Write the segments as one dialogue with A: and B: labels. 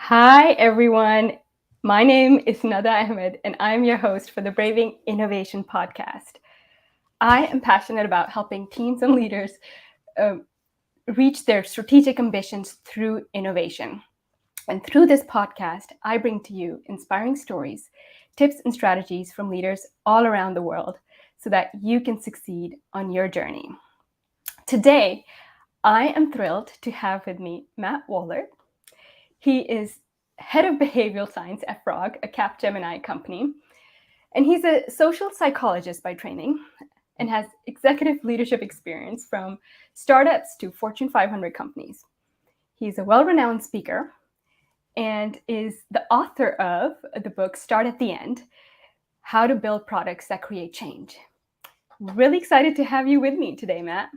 A: Hi, everyone. My name is Nada Ahmed, and I'm your host for the Braving Innovation podcast. I am passionate about helping teams and leaders uh, reach their strategic ambitions through innovation. And through this podcast, I bring to you inspiring stories, tips, and strategies from leaders all around the world so that you can succeed on your journey. Today, I am thrilled to have with me Matt Wallaert. He is head of behavioral science at Frog, a Capgemini company. And he's a social psychologist by training and has executive leadership experience from startups to Fortune 500 companies. He's a well-renowned speaker and is the author of the book Start at the End, How to Build Products That Create Change. Really excited to have you with me today, Matt.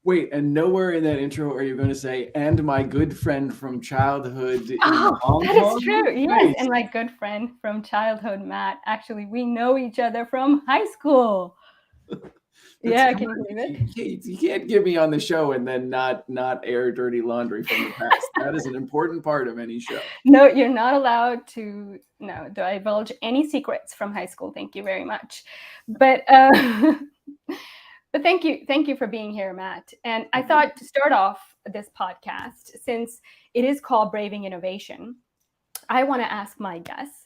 B: Wait, and nowhere in that intro are you going to say, and my good friend from childhood in
A: Oh,
B: Hong
A: that
B: Kong?
A: is true. Yes,
B: Nice.
A: and my good friend from childhood, Matt. Actually, we know each other from high school. Yeah, can you believe it?
B: You can't get me on the show and then not air dirty laundry from the past. That is an important part of any show.
A: No, you're not allowed to divulge any secrets from high school. Thank you very much. But but thank you for being here, Matt. And I thought to start off this podcast, since it is called Braving Innovation, I want to ask my guests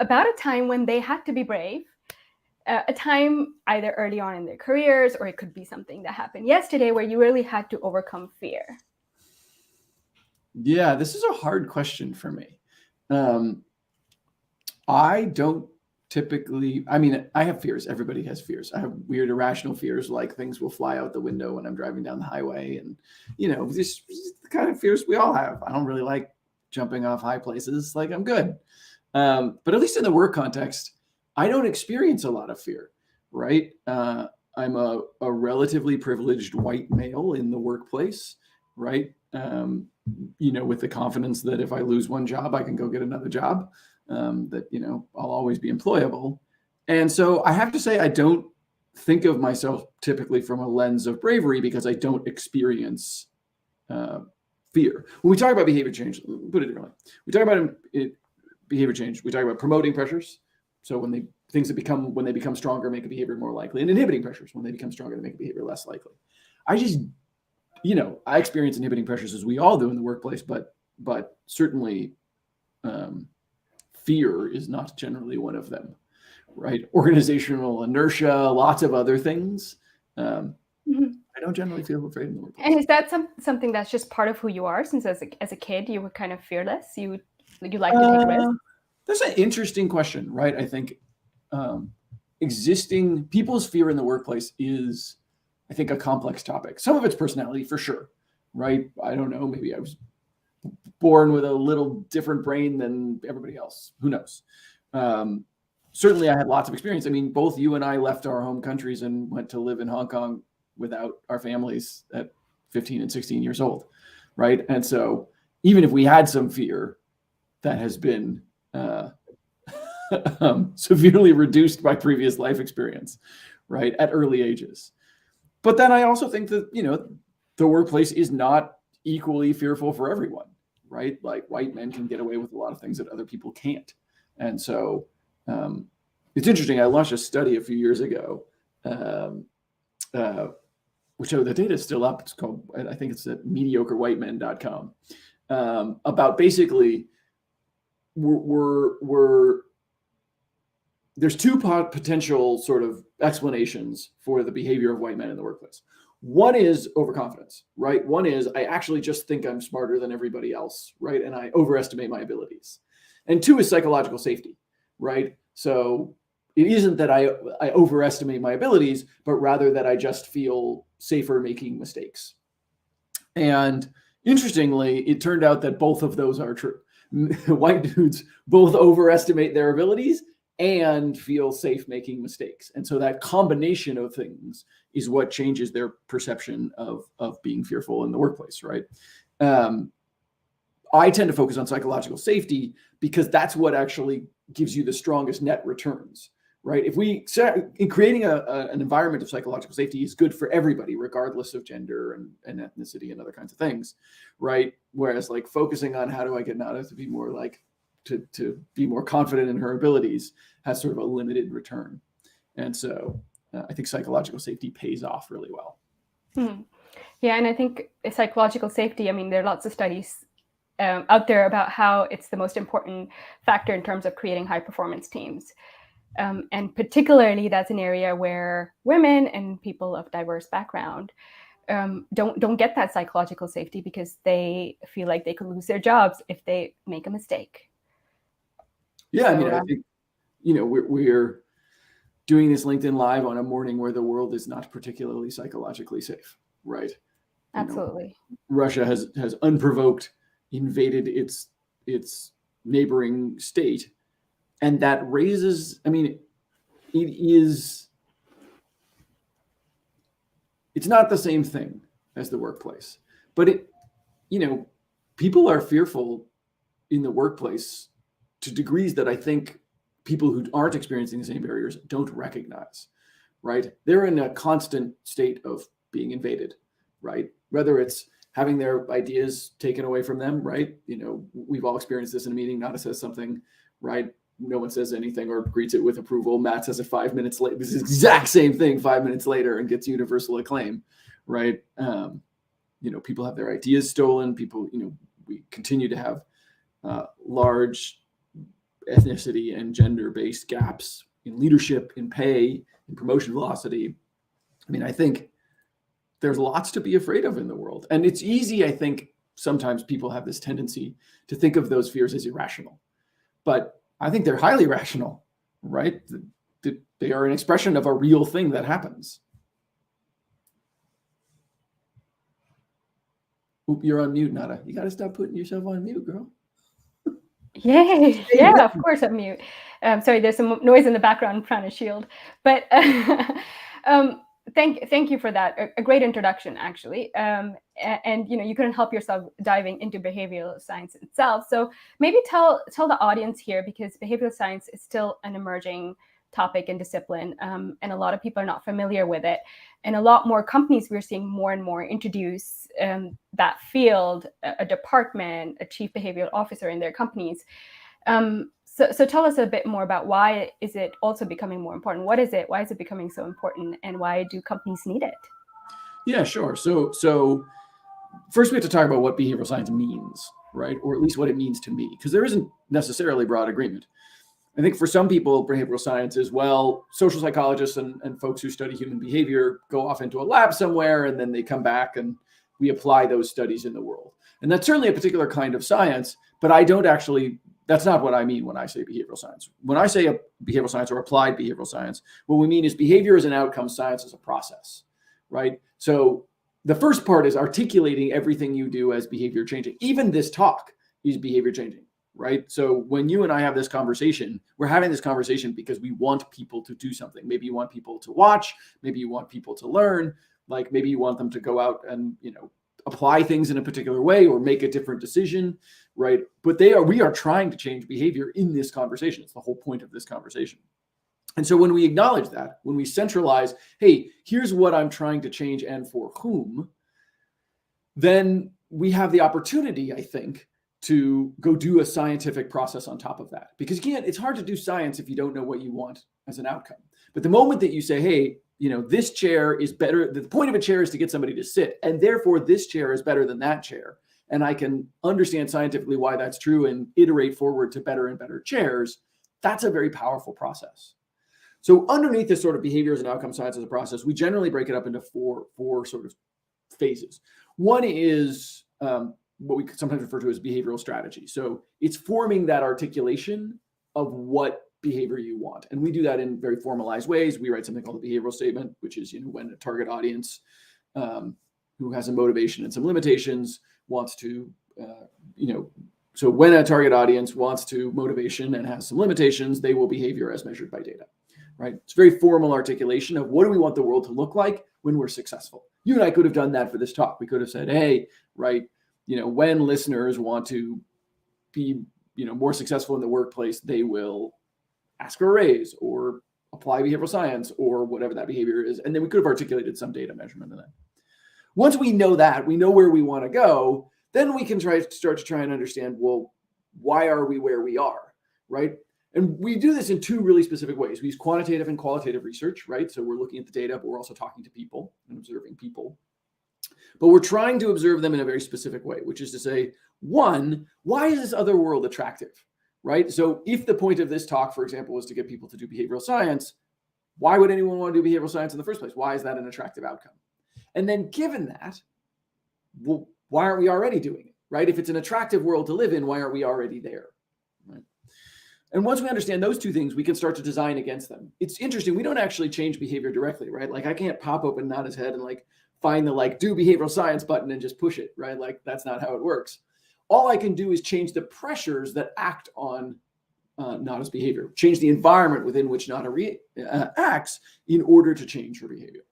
A: about a time when they had to be brave, a time either early on in their careers, or it could be something that happened yesterday where you really had to overcome fear.
B: Yeah, this is a hard question for me. I don't typically, I have fears. Everybody has fears. I have weird irrational fears, like things will fly out the window when I'm driving down the highway. And, this is the kind of fears we all have. I don't really like jumping off high places. Like, I'm good. But at least in the work context, I don't experience a lot of fear, right? I'm a relatively privileged white male in the workplace, right? With the confidence that if I lose one job, I can go get another job. That I'll always be employable. And so I have to say, I don't think of myself typically from a lens of bravery because I don't experience fear. When we talk about behavior change, put it differently. We talk about behavior change. We talk about promoting pressures. So when they become stronger, make a behavior more likely, and inhibiting pressures when they become stronger, to make a behavior less likely. I experience inhibiting pressures as we all do in the workplace, but certainly fear is not generally one of them, right? Organizational inertia, lots of other things. I don't generally feel afraid in the workplace.
A: And is that something that's just part of who you are? Since as a kid you were kind of fearless, you like to take risks.
B: That's an interesting question, right? I think existing people's fear in the workplace is, I think, a complex topic. Some of it's personality, for sure, right? I don't know. Maybe I was born with a little different brain than everybody else. Who knows? Certainly, I had lots of experience. I mean, both you and I left our home countries and went to live in Hong Kong without our families at 15 and 16 years old, right? And so even if we had some fear, that has been severely reduced by previous life experience, right, at early ages. But then I also think that, the workplace is not equally fearful for everyone, right? Like, white men can get away with a lot of things that other people can't. And so it's interesting. I launched a study a few years ago, which the data is still up. It's called, I think it's at mediocrewhitemen.com, about basically there's two potential sort of explanations for the behavior of white men in the workplace. One is overconfidence, right? One is I actually just think I'm smarter than everybody else, right? And I overestimate my abilities. And two is psychological safety, right? So it isn't that I overestimate my abilities, but rather that I just feel safer making mistakes. And interestingly, it turned out that both of those are true. White dudes both overestimate their abilities and feel safe making mistakes. And so that combination of things is what changes their perception of being fearful in the workplace, right? I tend to focus on psychological safety because that's what actually gives you the strongest net returns, right? If we in creating an environment of psychological safety is good for everybody, regardless of gender and ethnicity and other kinds of things, right? Whereas like focusing on how do I get Nada to be more like to be more confident in her abilities has sort of a limited return. And so I think psychological safety pays off really well.
A: Yeah, and I think psychological safety, I mean, there are lots of studies out there about how it's the most important factor in terms of creating high performance teams. And particularly that's an area where women and people of diverse background don't get that psychological safety because they feel like they could lose their jobs if they make a mistake.
B: Yeah, so, I mean, I think, we're doing this LinkedIn Live on a morning where the world is not particularly psychologically safe, right?
A: Absolutely.
B: Russia has unprovoked invaded its neighboring state, and that raises, I mean, it's not the same thing as the workplace, but people are fearful in the workplace to degrees that I think people who aren't experiencing the same barriers don't recognize, right? They're in a constant state of being invaded, right? Whether it's having their ideas taken away from them, right? We've all experienced this in a meeting. Nada says something, right? No one says anything or greets it with approval. Matt says it 5 minutes later. This is the exact same thing 5 minutes later and gets universal acclaim, right? People have their ideas stolen. People, we continue to have large ethnicity and gender-based gaps in leadership, in pay, in promotion velocity. I mean, I think there's lots to be afraid of in the world. And it's easy, I think, sometimes people have this tendency to think of those fears as irrational. But I think they're highly rational, right? They are an expression of a real thing that happens. Oop, you're on mute, Nada. You got to stop putting yourself on mute, girl.
A: Yay! Yeah, of course I'm mute. Sorry, there's some noise in the background. I'm trying to shield. But thank you for that. A great introduction, actually. And you couldn't help yourself diving into behavioral science itself. So maybe tell the audience here, because behavioral science is still an emerging topic and discipline, and a lot of people are not familiar with it. And a lot more companies, we're seeing more and more introduce that field, a department, a chief behavioral officer in their companies. So tell us a bit more about why is it also becoming more important? What is it? Why is it becoming so important? And why do companies need it?
B: Yeah, sure. So first we have to talk about what behavioral science means, right? Or at least what it means to me, because there isn't necessarily broad agreement. I think for some people, behavioral science is, well, social psychologists and folks who study human behavior go off into a lab somewhere, and then they come back and we apply those studies in the world. And that's certainly a particular kind of science, but that's not what I mean when I say behavioral science. When I say behavioral science or applied behavioral science, what we mean is behavior as an outcome, science as a process, right? So the first part is articulating everything you do as behavior changing. Even this talk is behavior changing. Right. So when you and I have this conversation, we're having this conversation because we want people to do something. Maybe you want people to watch, maybe you want people to learn, like maybe you want them to go out and, apply things in a particular way or make a different decision. Right. But we are trying to change behavior in this conversation. It's the whole point of this conversation. And so when we acknowledge that, when we centralize, hey, here's what I'm trying to change and for whom, then we have the opportunity, I think, to go do a scientific process on top of that. Because again, it's hard to do science if you don't know what you want as an outcome. But the moment that you say, hey, this chair is better, the point of a chair is to get somebody to sit, and therefore this chair is better than that chair. And I can understand scientifically why that's true and iterate forward to better and better chairs. That's a very powerful process. So underneath this sort of behaviors and outcome science as a process, we generally break it up into four sort of phases. One is what we sometimes refer to as behavioral strategy. So it's forming that articulation of what behavior you want. And we do that in very formalized ways. We write something called a behavioral statement, which is, when a target audience who has a motivation and some limitations wants to, so when a target audience wants to motivation and has some limitations, they will behavior as measured by data, right? It's a very formal articulation of what do we want the world to look like when we're successful. You and I could have done that for this talk. We could have said, hey, right, when listeners want to be, more successful in the workplace, they will ask for a raise or apply behavioral science or whatever that behavior is. And then we could have articulated some data measurement in that. Once we know that, we know where we want to go, then we can start to try and understand, well, why are we where we are, right? And we do this in two really specific ways. We use quantitative and qualitative research, right? So we're looking at the data, but we're also talking to people and observing people. But we're trying to observe them in a very specific way, which is to say, one, why is this other world attractive, right? So if the point of this talk, for example, was to get people to do behavioral science, why would anyone want to do behavioral science in the first place? Why is that an attractive outcome? And then given that, well, why aren't we already doing it, right? If it's an attractive world to live in, why aren't we already there, right? And once we understand those two things, we can start to design against them. It's interesting. We don't actually change behavior directly, right? Like I can't pop open Nada's head and like find the like do behavioral science button and just push it, right? Like that's not how it works. All I can do is change the pressures that act on Nada's behavior, change the environment within which Nada acts in order to change her behavior.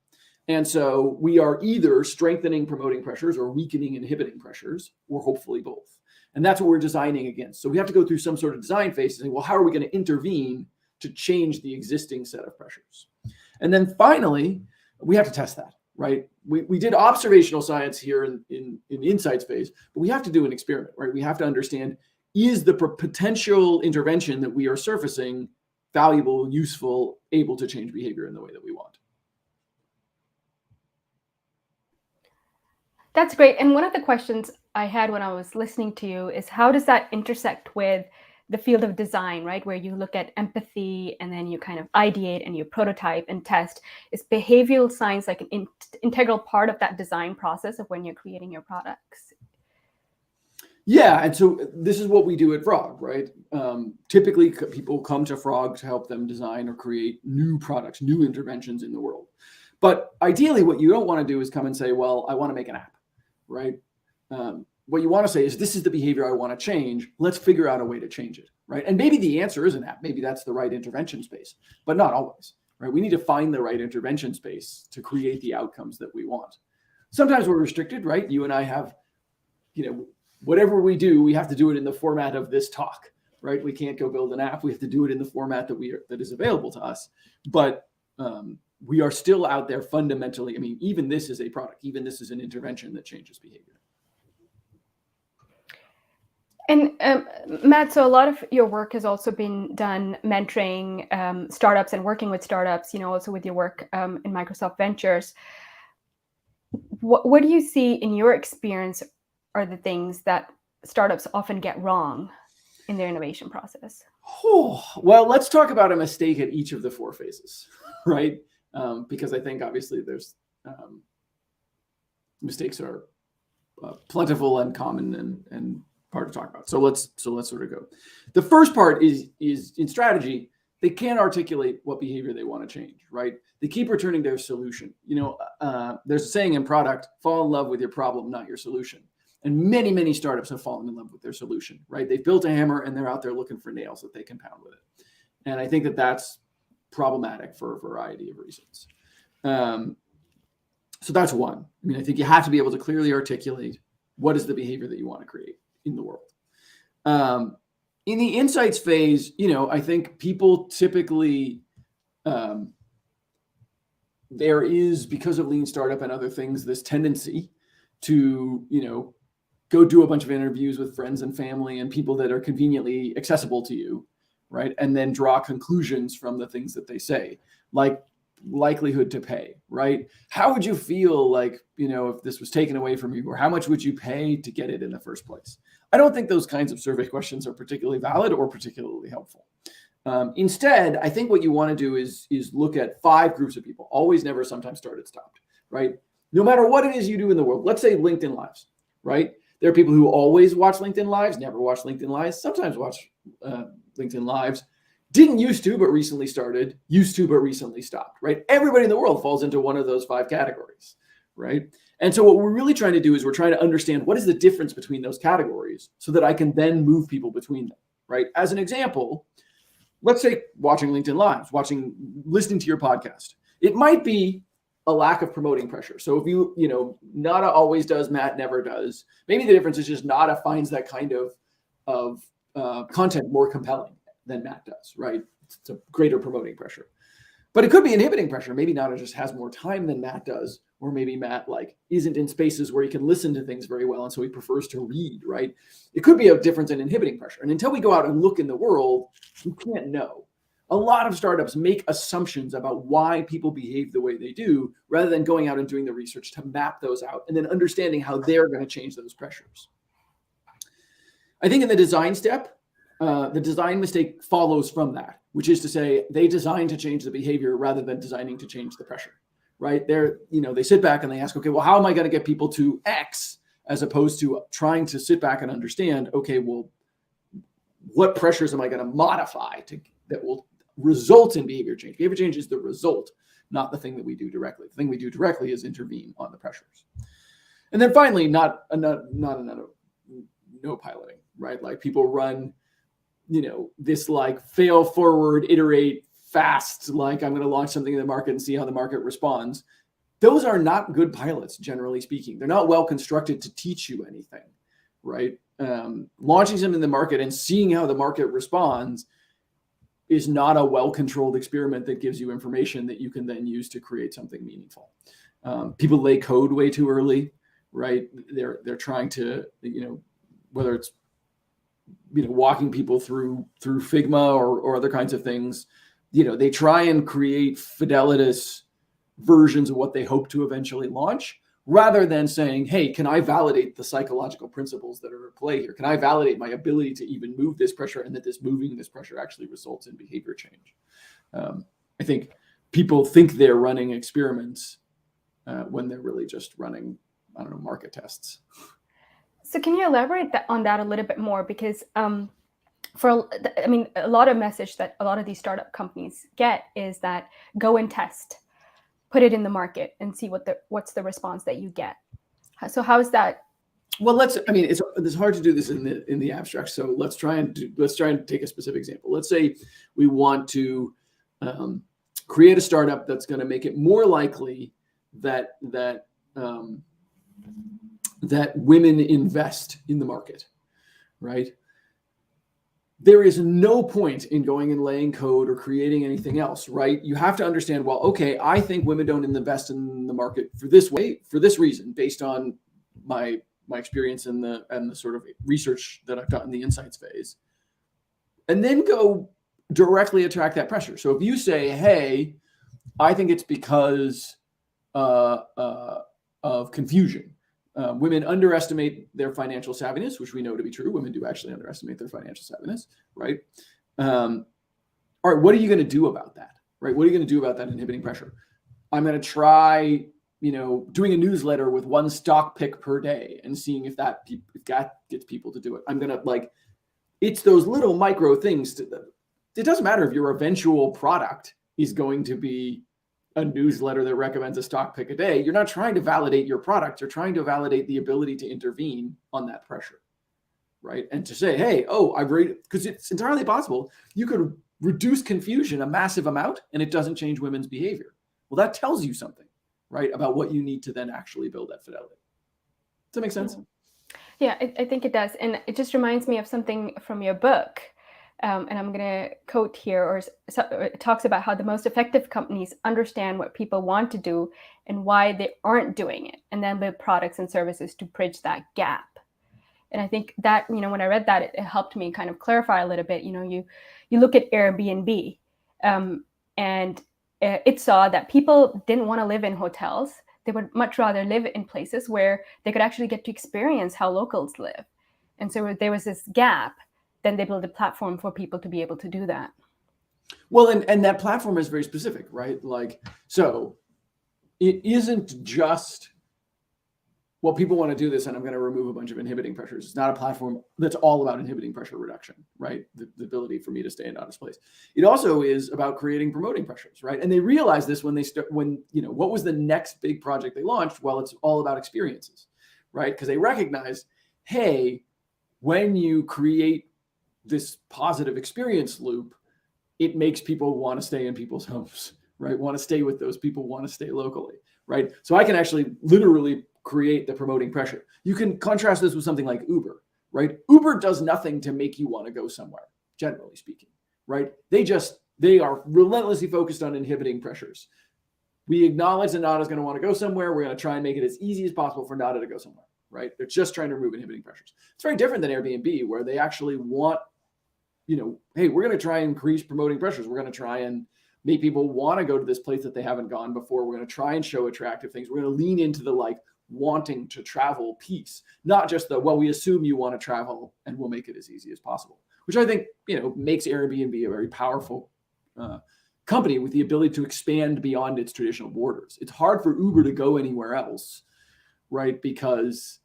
B: And so we are either strengthening promoting pressures or weakening inhibiting pressures, or hopefully both. And that's what we're designing against. So we have to go through some sort of design phase and say, well, how are we going to intervene to change the existing set of pressures? And then finally, we have to test that, right? We did observational science here in insights phase, but we have to do an experiment, right? We have to understand, is the potential intervention that we are surfacing valuable, useful, able to change behavior in the way that we want?
A: That's great. And one of the questions I had when I was listening to you is how does that intersect with the field of design, right? Where you look at empathy and then you kind of ideate and you prototype and test. Is behavioral science like an integral part of that design process of when you're creating your products?
B: Yeah, and so this is what we do at Frog, right? Typically, people come to Frog to help them design or create new products, new interventions in the world. But ideally, what you don't want to do is come and say, well, I want to make an app, right? What you want to say is, this is the behavior I want to change. Let's figure out a way to change it, right? And maybe the answer is an app. Maybe that's the right intervention space, but not always, right? We need to find the right intervention space to create the outcomes that we want. Sometimes we're restricted, right? You and I have, whatever we do, we have to do it in the format of this talk, right? We can't go build an app. We have to do it in the format that is available to us. But we are still out there fundamentally. I mean, even this is a product. Even this is an intervention that changes behavior.
A: And Matt, so a lot of your work has also been done mentoring startups and working with startups, also with your work in Microsoft Ventures. What do you see in your experience are the things that startups often get wrong in their innovation process?
B: Oh, well, let's talk about a mistake at each of the four phases, right? Because I think obviously there's mistakes are plentiful and common and hard to talk about. So let's sort of go. The first part is in strategy, they can't articulate what behavior they want to change, right? They keep returning their solution. There's a saying in product, fall in love with your problem, not your solution. And many, many startups have fallen in love with their solution, right? They've built a hammer and they're out there looking for nails that they can pound with it. And I think that that's problematic for a variety of reasons. So that's one. I mean, I think you have to be able to clearly articulate what is the behavior that you want to create in the world. In the insights phase, I think people typically, there is, because of lean startup and other things, this tendency to, go do a bunch of interviews with friends and family and people that are conveniently accessible to you, right? And then draw conclusions from the things that they say, like likelihood to pay, right? How would you feel like, if this was taken away from you, or how much would you pay to get it in the first place? I don't think those kinds of survey questions are particularly valid or particularly helpful. Instead, I think what you want to do is look at 5 groups of people, always, never, sometimes, started, stopped, right? No matter what it is you do in the world, let's say LinkedIn Lives, right? There are people who always watch LinkedIn Lives, never watch LinkedIn Lives, sometimes watch LinkedIn Lives, didn't used to, but recently started, used to, but recently stopped, right? Everybody in the world falls into one of those 5 categories, right? And so what we're really trying to do is we're trying to understand what is the difference between those categories so that I can then move people between them, right? As an example, let's say watching LinkedIn Lives, listening to your podcast. It might be a lack of promoting pressure. So if Nada always does, Matt never does. Maybe the difference is just Nada finds that kind of content more compelling than Matt does, right? It's a greater promoting pressure. But it could be inhibiting pressure. Maybe Nada just has more time than Matt does, or maybe Matt like isn't in spaces where he can listen to things very well, and so he prefers to read, right? It could be a difference in inhibiting pressure. And until we go out and look in the world, we can't know. A lot of startups make assumptions about why people behave the way they do, rather than going out and doing the research to map those out and then understanding how they're going to change those pressures. I think in the design step, the design mistake follows from that, which is to say they design to change the behavior rather than designing to change the pressure, right? They sit back and they ask, okay, well, how am I going to get people to X, as opposed to trying to sit back and understand, okay, well, what pressures am I going to modify that will result in behavior change? Behavior change is the result, not the thing that we do directly. The thing we do directly is intervene on the pressures. And then finally, not no piloting, right? Like people run, this like fail forward, iterate fast, like I'm going to launch something in the market and see how the market responds. Those are not good pilots, generally speaking. They're not well constructed to teach you anything, right? Launching something in the market and seeing how the market responds is not a well-controlled experiment that gives you information that you can then use to create something meaningful. People lay code way too early, right? They're trying to, whether it's walking people through Figma or other kinds of things, they try and create fidelitous versions of what they hope to eventually launch, rather than saying, hey, can I validate the psychological principles that are at play here? Can I validate my ability to even move this pressure, and that moving this pressure actually results in behavior change? I think people think they're running experiments when they're really just running, market tests.
A: So can you elaborate on that a little bit more? Because a lot of message that a lot of these startup companies get is that go and test, put it in the market and see what's the response that you get. So how is that?
B: Well, it's hard to do this in the abstract. So let's try and take a specific example. Let's say we want to create a startup that's going to make it more likely that women invest in the market, right? There is no point in going and laying code or creating anything else, right? You have to understand, well, okay, I think women don't invest in the market for this reason, based on my experience and the sort of research that I've done in the insights phase, and then go directly attract that pressure. So if you say, hey, I think it's because of confusion. Women underestimate their financial savviness, which we know to be true. Women do actually underestimate their financial savviness, right? All right, what are you going to do about that, right? What are you going to do about that inhibiting pressure? I'm going to try, doing a newsletter with one stock pick per day and seeing if that gets people to do it. I'm going to it's those little micro things. It doesn't matter if your eventual product is going to be a newsletter that recommends a stock pick a day. You're not trying to validate your product. You're trying to validate the ability to intervene on that pressure, right? And to say, hey, I've rated, because it's entirely possible you could reduce confusion a massive amount and it doesn't change women's behavior. Well, that tells you something, right, about what you need to then actually build that fidelity. Does that make sense?
A: Yeah, I think it does. And it just reminds me of something from your book. And I'm going to quote here, it talks about how the most effective companies understand what people want to do and why they aren't doing it, and then build products and services to bridge that gap. And I think that, when I read that, it helped me kind of clarify a little bit. You look at Airbnb, and it saw that people didn't want to live in hotels. They would much rather live in places where they could actually get to experience how locals live. And so there was this gap. Then they build a platform for people to be able to do that.
B: Well, and that platform is very specific, right? So it isn't just, well, people want to do this and I'm going to remove a bunch of inhibiting pressures. It's not a platform that's all about inhibiting pressure reduction, right? The ability for me to stay in honest place. It also is about creating promoting pressures, right? And they realized this when what was the next big project they launched? Well, it's all about experiences, right? Because they recognized, hey, when you create this positive experience loop, it makes people want to stay in people's homes, right? Want to stay with those people, want to stay locally, right? So I can actually literally create the promoting pressure. You can contrast this with something like Uber, right? Uber does nothing to make you want to go somewhere, generally speaking, right? They just They are relentlessly focused on inhibiting pressures. We acknowledge that Nada is going to want to go somewhere. We're going to try and make it as easy as possible for Nada to go somewhere, right? They're just trying to remove inhibiting pressures. It's very different than Airbnb, where they actually want, hey, we're going to try and increase promoting pressures. We're going to try and make people want to go to this place that they haven't gone before. We're going to try and show attractive things. We're going to lean into the wanting to travel piece, not just we assume you want to travel and we'll make it as easy as possible, which I think, makes Airbnb a very powerful company with the ability to expand beyond its traditional borders. It's hard for Uber to go anywhere else, right? Because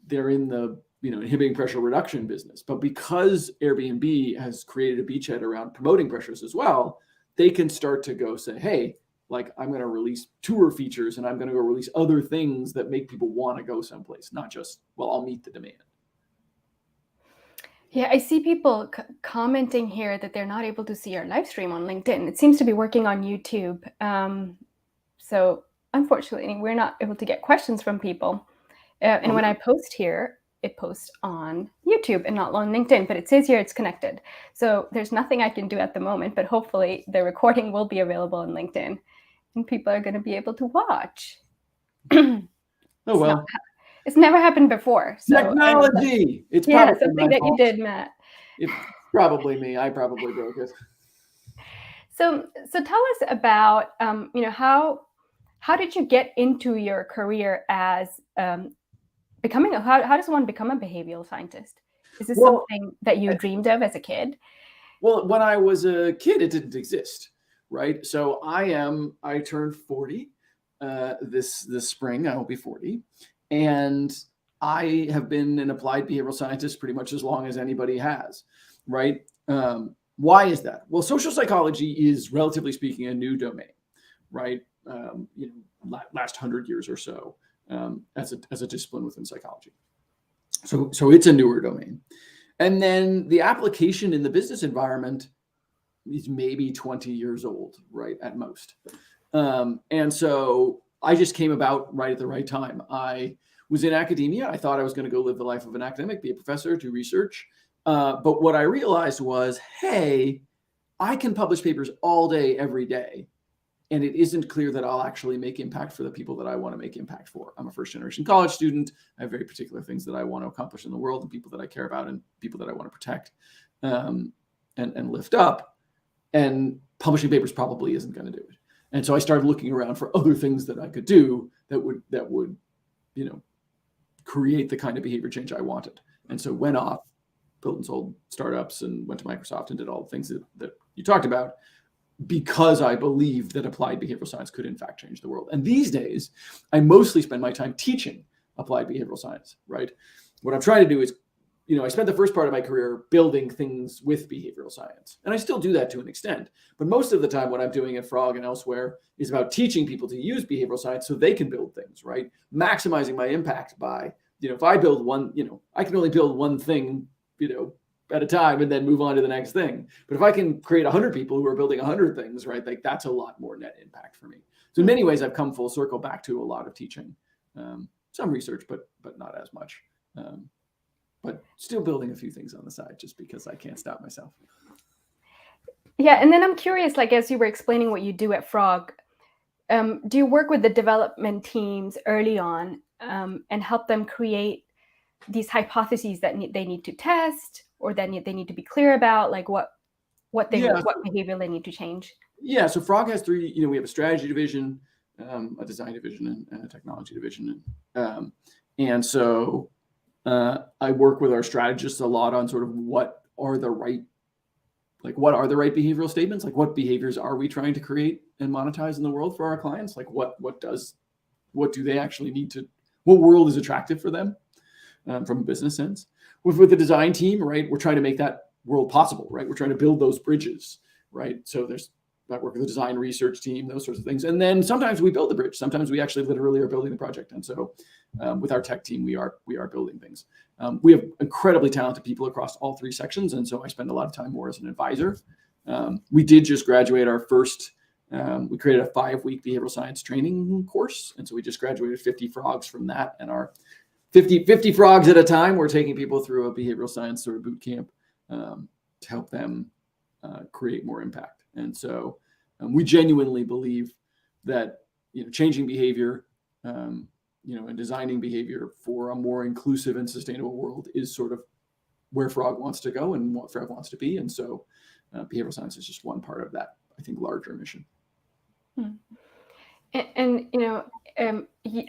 B: they're in the, inhibiting pressure reduction business. But because Airbnb has created a beachhead around promoting pressures as well, they can start to go say, hey, I'm going to release tour features and I'm going to go release other things that make people want to go someplace, not just, I'll meet the demand.
A: Yeah, I see people commenting here that they're not able to see our live stream on LinkedIn. It seems to be working on YouTube. So unfortunately, we're not able to get questions from people. And when I post here, it posts on YouTube and not on LinkedIn, but it says here it's connected. So there's nothing I can do at the moment, but hopefully the recording will be available on LinkedIn and people are going to be able to watch. It's never happened before. So,
B: technology. It's
A: probably something that you did, Matt.
B: It's probably me. I probably broke it.
A: So tell us about, how did you get into your career as becoming how does one become a behavioral scientist? Is this something that you dreamed of as a kid?
B: Well, when I was a kid, it didn't exist, right? So I turned 40 this spring. I will be 40. And I have been an applied behavioral scientist pretty much as long as anybody has, right? Why is that? Well, social psychology is, relatively speaking, a new domain, right? Last 100 years or so as a discipline within psychology. So it's a newer domain. And then the application in the business environment is maybe 20 years old, right, at most. And so I just came about right at the right time. I was in academia. I thought I was going to go live the life of an academic, be a professor, do research. But what I realized was, hey, I can publish papers all day, every day. And it isn't clear that I'll actually make impact for the people that I want to make impact for. I'm a first generation college student. I have very particular things that I want to accomplish in the world and people that I care about and people that I want to protect and lift up. And publishing papers probably isn't going to do it. And so I started looking around for other things that I could do that would, create the kind of behavior change I wanted. And so went off, built and sold startups and went to Microsoft and did all the things that you talked about, because I believed that applied behavioral science could in fact change the world. And these days, I mostly spend my time teaching applied behavioral science, right? What I'm trying to do is, I spent the first part of my career building things with behavioral science. And I still do that to an extent. But most of the time, what I'm doing at Frog and elsewhere is about teaching people to use behavioral science so they can build things, right? Maximizing my impact by, if I build one, I can only build one thing, at a time and then move on to the next thing. But if I can create 100 people who are building 100 things, right, that's a lot more net impact for me. So in many ways, I've come full circle back to a lot of teaching, some research, but not as much. But still building a few things on the side just because I can't stop myself.
A: Yeah, and then I'm curious, as you were explaining what you do at Frog, do you work with the development teams early on and help them create these hypotheses that they need to test or that they need to be clear about, what behavior they need to change?
B: Yeah, so Frog has three, we have a strategy division, a design division, and a technology division. And so I work with our strategists a lot on sort of what are the right behavioral statements? What behaviors are we trying to create and monetize in the world for our clients? What do they actually need to, what world is attractive for them from a business sense? With the design team, right, we're trying to make that world possible, right? We're trying to build those bridges, right? So I work with the design research team, those sorts of things. And then sometimes we build the bridge. Sometimes we actually literally are building the project. And so with our tech team, we are building things. We have incredibly talented people across all three sections. And so I spend a lot of time more as an advisor. We did just graduate our first, we created a 5-week behavioral science training course. And so we just graduated 50 frogs from that. And our 50 frogs at a time, we're taking people through a behavioral science sort of boot camp to help them create more impact. And so we genuinely believe that, changing behavior, and designing behavior for a more inclusive and sustainable world is sort of where Frog wants to go and what Frog wants to be. And so behavioral science is just one part of that, I think, larger mission.
A: And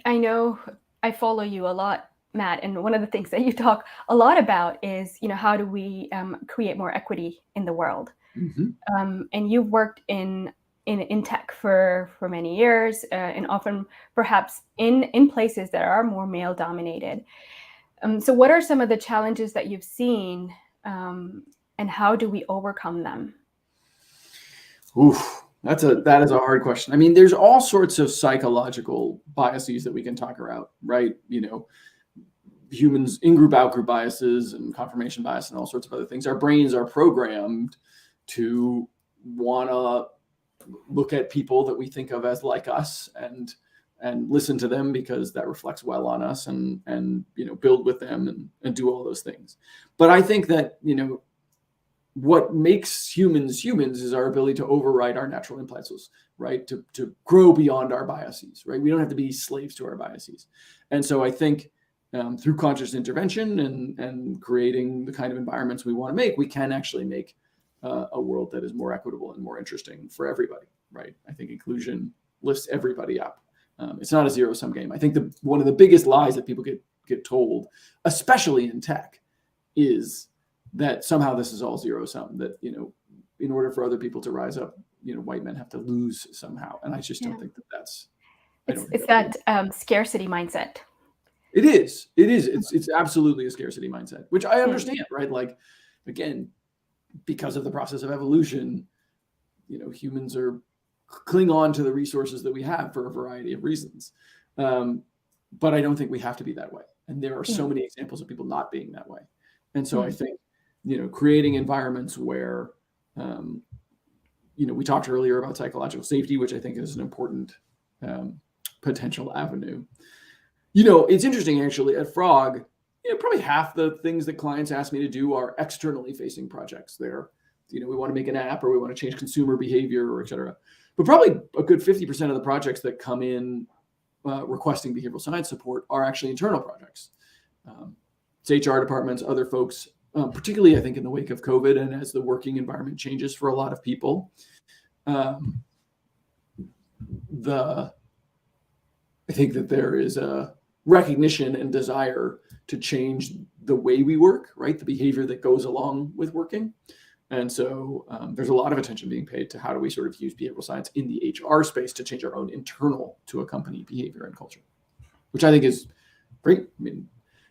A: I know I follow you a lot, Matt, and one of the things that you talk a lot about is, how do we create more equity in the world?
B: Mm-hmm.
A: And you've worked in tech for many years, and often perhaps in places that are more male dominated. So what are some of the challenges that you've seen, and how do we overcome them?
B: Oof, that is a hard question. I mean, there's all sorts of psychological biases that we can talk about, right? Humans, in-group, out-group biases and confirmation bias and all sorts of other things. Our brains are programmed to want to look at people that we think of as like us and listen to them because that reflects well on us and build with them and do all those things. But I think that, what makes humans is our ability to override our natural impulses, right? To grow beyond our biases, right? We don't have to be slaves to our biases. And so I think through conscious intervention and creating the kind of environments we want to make, we can actually make a world that is more equitable and more interesting for everybody, right? I think inclusion lifts everybody up. It's not a zero-sum game. I think one of the biggest lies that people get told, especially in tech, is that somehow this is all zero-sum, that, in order for other people to rise up, white men have to lose somehow. And I just don't think that that's...
A: It's that scarcity mindset.
B: It is. It's absolutely a scarcity mindset, which I understand, right? Like, again, because of the process of evolution, humans cling on to the resources that we have for a variety of reasons. But I don't think we have to be that way. And there are so many examples of people not being that way. And so I think, creating environments where, we talked earlier about psychological safety, which I think is an important potential avenue. It's interesting, actually, at Frog, probably half the things that clients ask me to do are externally facing projects. They're, we want to make an app or we want to change consumer behavior or et cetera. But probably a good 50% of the projects that come in requesting behavioral science support are actually internal projects. It's HR departments, other folks, particularly I think in the wake of COVID and as the working environment changes for a lot of people. I think that there is a recognition and desire to change the way we work, right? The behavior that goes along with working. And so there's a lot of attention being paid to how do we sort of use behavioral science in the HR space to change our own internal to a company behavior and culture, which I think is great. I mean,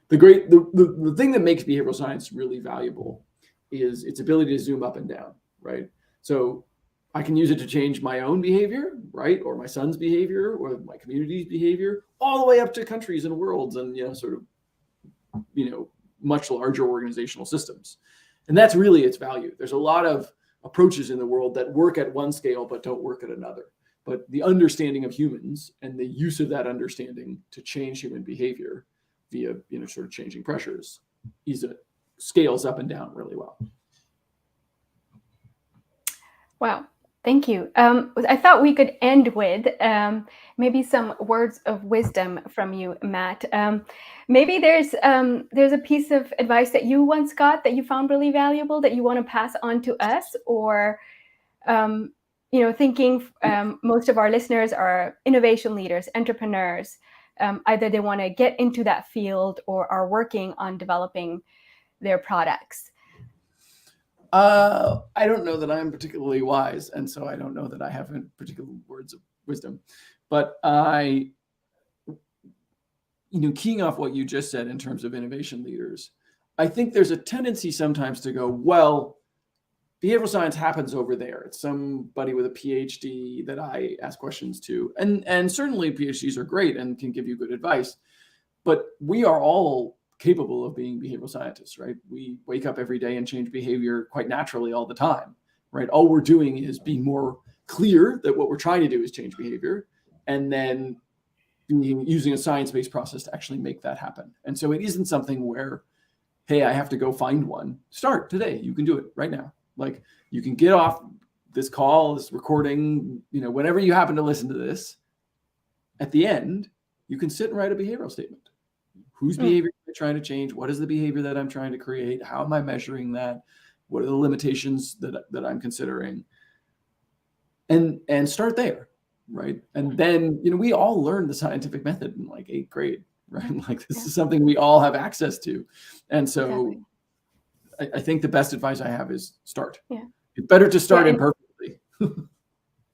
B: the thing that makes behavioral science really valuable is its ability to zoom up and down, right? So I can use it to change my own behavior, right? Or my son's behavior or my community's behavior, all the way up to countries and worlds and, sort of, much larger organizational systems. And that's really its value. There's a lot of approaches in the world that work at one scale, but don't work at another. But the understanding of humans and the use of that understanding to change human behavior via, sort of changing pressures scales up and down really well.
A: Wow. Thank you. I thought we could end with maybe some words of wisdom from you, Matt. Maybe there's a piece of advice that you once got that you found really valuable that you want to pass on to us, or thinking most of our listeners are innovation leaders, entrepreneurs. Either they want to get into that field or are working on developing their products.
B: I don't know that I'm particularly wise, and so I don't know that I have particular words of wisdom. But keying off what you just said in terms of innovation leaders, I think there's a tendency sometimes to go, well, behavioral science happens over there. It's somebody with a PhD that I ask questions to. And certainly PhDs are great and can give you good advice. But we are all capable of being behavioral scientists, right? We wake up every day and change behavior quite naturally all the time, right? All we're doing is being more clear that what we're trying to do is change behavior, and then using a science-based process to actually make that happen. And so it isn't something where, hey, I have to go find one. Start today. You can do it right now. Like, you can get off this call, this recording, whenever you happen to listen to this, at the end, you can sit and write a behavioral statement. Whose behavior am I trying to change? What is the behavior that I'm trying to create? How am I measuring that? What are the limitations that I'm considering? And start there, right? And then, we all learned the scientific method in like 8th grade, right? Like this is something we all have access to. And so I think the best advice I have is start.
A: Yeah.
B: It's better to start imperfectly.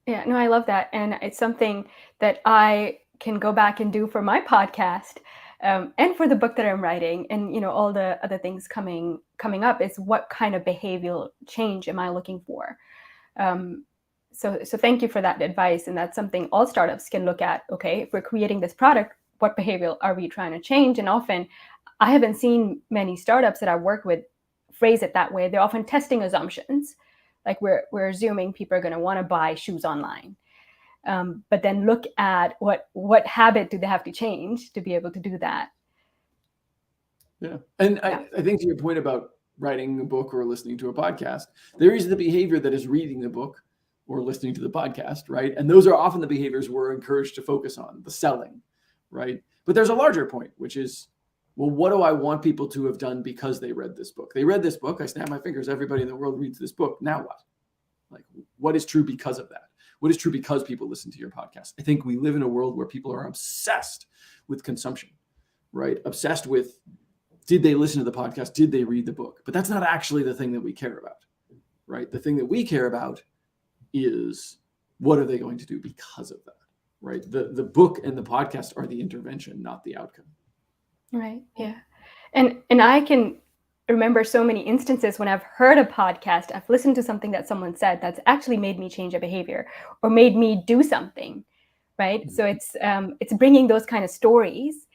A: Yeah, no, I love that. And it's something that I can go back and do for my podcast, and for the book that I'm writing, and all the other things coming up, is what kind of behavioral change am I looking for? So thank you for that advice. And that's something all startups can look at. Okay, if we're creating this product, what behavioral are we trying to change? And often I haven't seen many startups that I work with phrase it that way. They're often testing assumptions. Like we're assuming people are going to want to buy shoes online. But then look at what habit do they have to change to be able to do that.
B: Yeah. And I think to your point about writing a book or listening to a podcast, there is the behavior that is reading the book or listening to the podcast, right? And those are often the behaviors we're encouraged to focus on, the selling, right? But there's a larger point, which is, well, what do I want people to have done because they read this book? They read this book. I snap my fingers. Everybody in the world reads this book. Now what? Like, what is true because of that? What is true because people listen to your podcast? I think we live in a world where people are obsessed with consumption, right? Obsessed with, did they listen to the podcast? Did they read the book? But that's not actually the thing that we care about, right? The thing that we care about is, what are they going to do because of that, right? The book and the podcast are the intervention, not the outcome.
A: Right. Yeah. And I can remember so many instances when I've heard a podcast, I've listened to something that someone said that's actually made me change a behavior or made me do something, right? Mm-hmm. So it's bringing those kind of stories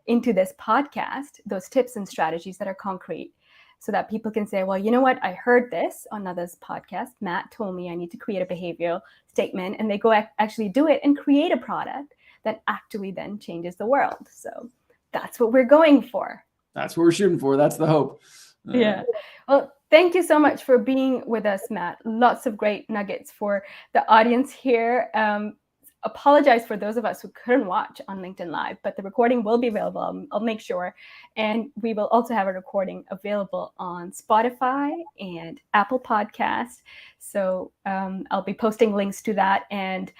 A: into this podcast, those tips and strategies that are concrete, so that people can say, well, you know what? I heard this on another's podcast. Matt told me I need to create a behavioral statement, and they go actually do it and create a product that actually then changes the world. So that's what we're going for.
B: That's what we're shooting for. That's the hope.
A: Yeah. Well, thank you so much for being with us, Matt. Lots of great nuggets for the audience here. Apologize for those of us who couldn't watch on LinkedIn Live, but the recording will be available. I'll make sure. And we will also have a recording available on Spotify and Apple Podcasts. So I'll be posting links to that. And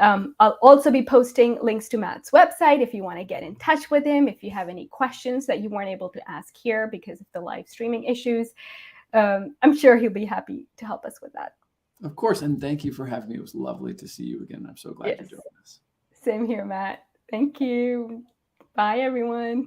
A: I'll also be posting links to Matt's website if you want to get in touch with him, if you have any questions that you weren't able to ask here because of the live streaming issues. I'm sure he'll be happy to help us with that.
B: Of course. And thank you for having me. It was lovely to see you again. I'm so glad you joined us.
A: Same here, Matt. Thank you. Bye, everyone.